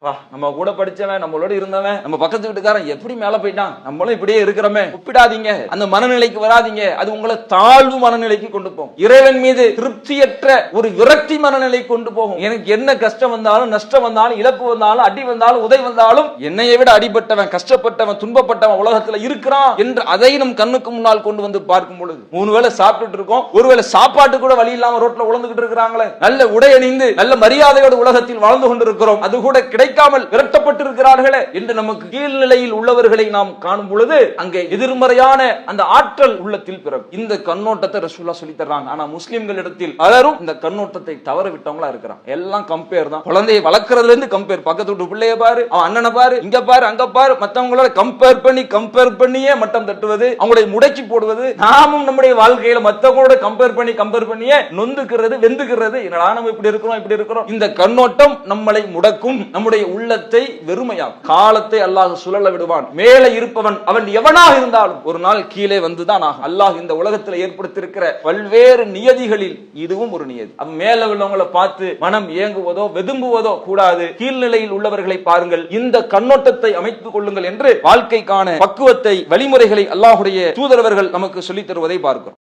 நம்ம கூட படிச்சவன், நம்மளோட இருந்தவன், நம்ம பக்கத்து வீட்டுக்காரன் எப்படி மேல போயிட்டான், நம்மளும் இப்படியே இருக்கிறோமே, ஒப்பிடாதீங்க. அந்த மனநிலைக்கு வராதீங்க. அது உங்களை தாழ்வு மனநிலைக்கு கொண்டு போகும். இறைவன் மீது திருப்தியற்ற ஒரு விரக்தி மனநிலை கொண்டு போகும். எனக்கு என்ன கஷ்டம் வந்தாலும், நஷ்டம் வந்தாலும், இழப்பு வந்தாலும், அடி வந்தாலும், உதை வந்தாலும், என்னையை விட அடிபட்டவன், கஷ்டப்பட்டவன், துன்பப்பட்டவன் உலகத்துல இருக்கிறான் என்று அதை நம் கண்ணுக்கு முன்னால் கொண்டு வந்து பார்க்கும் பொழுது, 3 வேளை சாப்பிட்டு இருக்கோம், ஒருவேளை சாப்பாட்டு கூட வழி இல்லாம ரோட்ல உழந்துகிட்டு இருக்கிறாங்களே, நல்ல உடை அணிந்து நல்ல மரியாதையோடு உலகத்தில் வாழ்ந்து கொண்டிருக்கிறோம், அது கூட கிடைக்காமல் விரட்டப்பட்டிருக்கிறார்களே என்று நமக்கு கீழ்நிலையில் உள்ளவர்களை நாம் காணும் பொழுது அங்கே எதிர்மறையான அந்த ஆற்றல் உள்ளத்தில் பிறக்கும். இந்த கண்ணோட்டத்தை ரசூலுல்லாஹ் சொல்லி தர்றாங்க. ஆனா முஸ்லிம்கள் இடத்தில் பலரும் இந்த கண்ணோட்டத்தை தவற விட்டவங்களா இருக்கிறாங்க. எல்லாம் கம்பேர் தான். குழந்தையை வளர்க்கறதுல இருந்து கம்பேர், பக்கத்து வீட்டு பிள்ளைய பாரு, அவன் அண்ணனை பாரு, இங்க பாரு, அங்க பாரு, மத்தவங்களோட கம்பேர் பண்ணியே மட்டம் தட்டுவது, அவங்களை முடக்கி போடுவது. நாமும் நம்முடைய வாழ்க்கையில மத்தவங்களோட கம்பேர் பண்ணியே நொந்துக்கிறது, வெந்துக்கிறது. என்னடா நம்ம இப்படி இருக்கிறோம். இந்த கண்ணோட்டம் நம்மளை முடக்கும், நம்முடைய உள்ளத்தை வெறுமையாகும். காலத்தை அல்லாஹ் சுழல விடுவான். மேலே இருப்பவன் அவன் எவனாக இருந்தாலும் ஒரு நாள் கீழே வந்துதான் ஆகும். அல்லாஹ் இந்த உலகத்தில் ஏற்படுத்தியிருக்கிற பல்வேறு நியதிகளில் இதுவும் ஒரு நியதி. அவன் மேல உள்ளவங்களை பார்த்து மனம் ஏங்குவதோ வெதும்புவதோ கூடாது. கீழ்நிலையில் உள்ளவர்களை பாருங்கள், இந்த கண்ணோட்டத்தை அமைத்துக் கொள்ளுங்கள் என்று வாழ்க்கைக்கான பக்குவத்தை, வழிமுறைகளை அல்லாஹ்வுடைய தூதரவர்கள் நமக்கு சொல்லித் தருவதை பார்க்கிறோம்.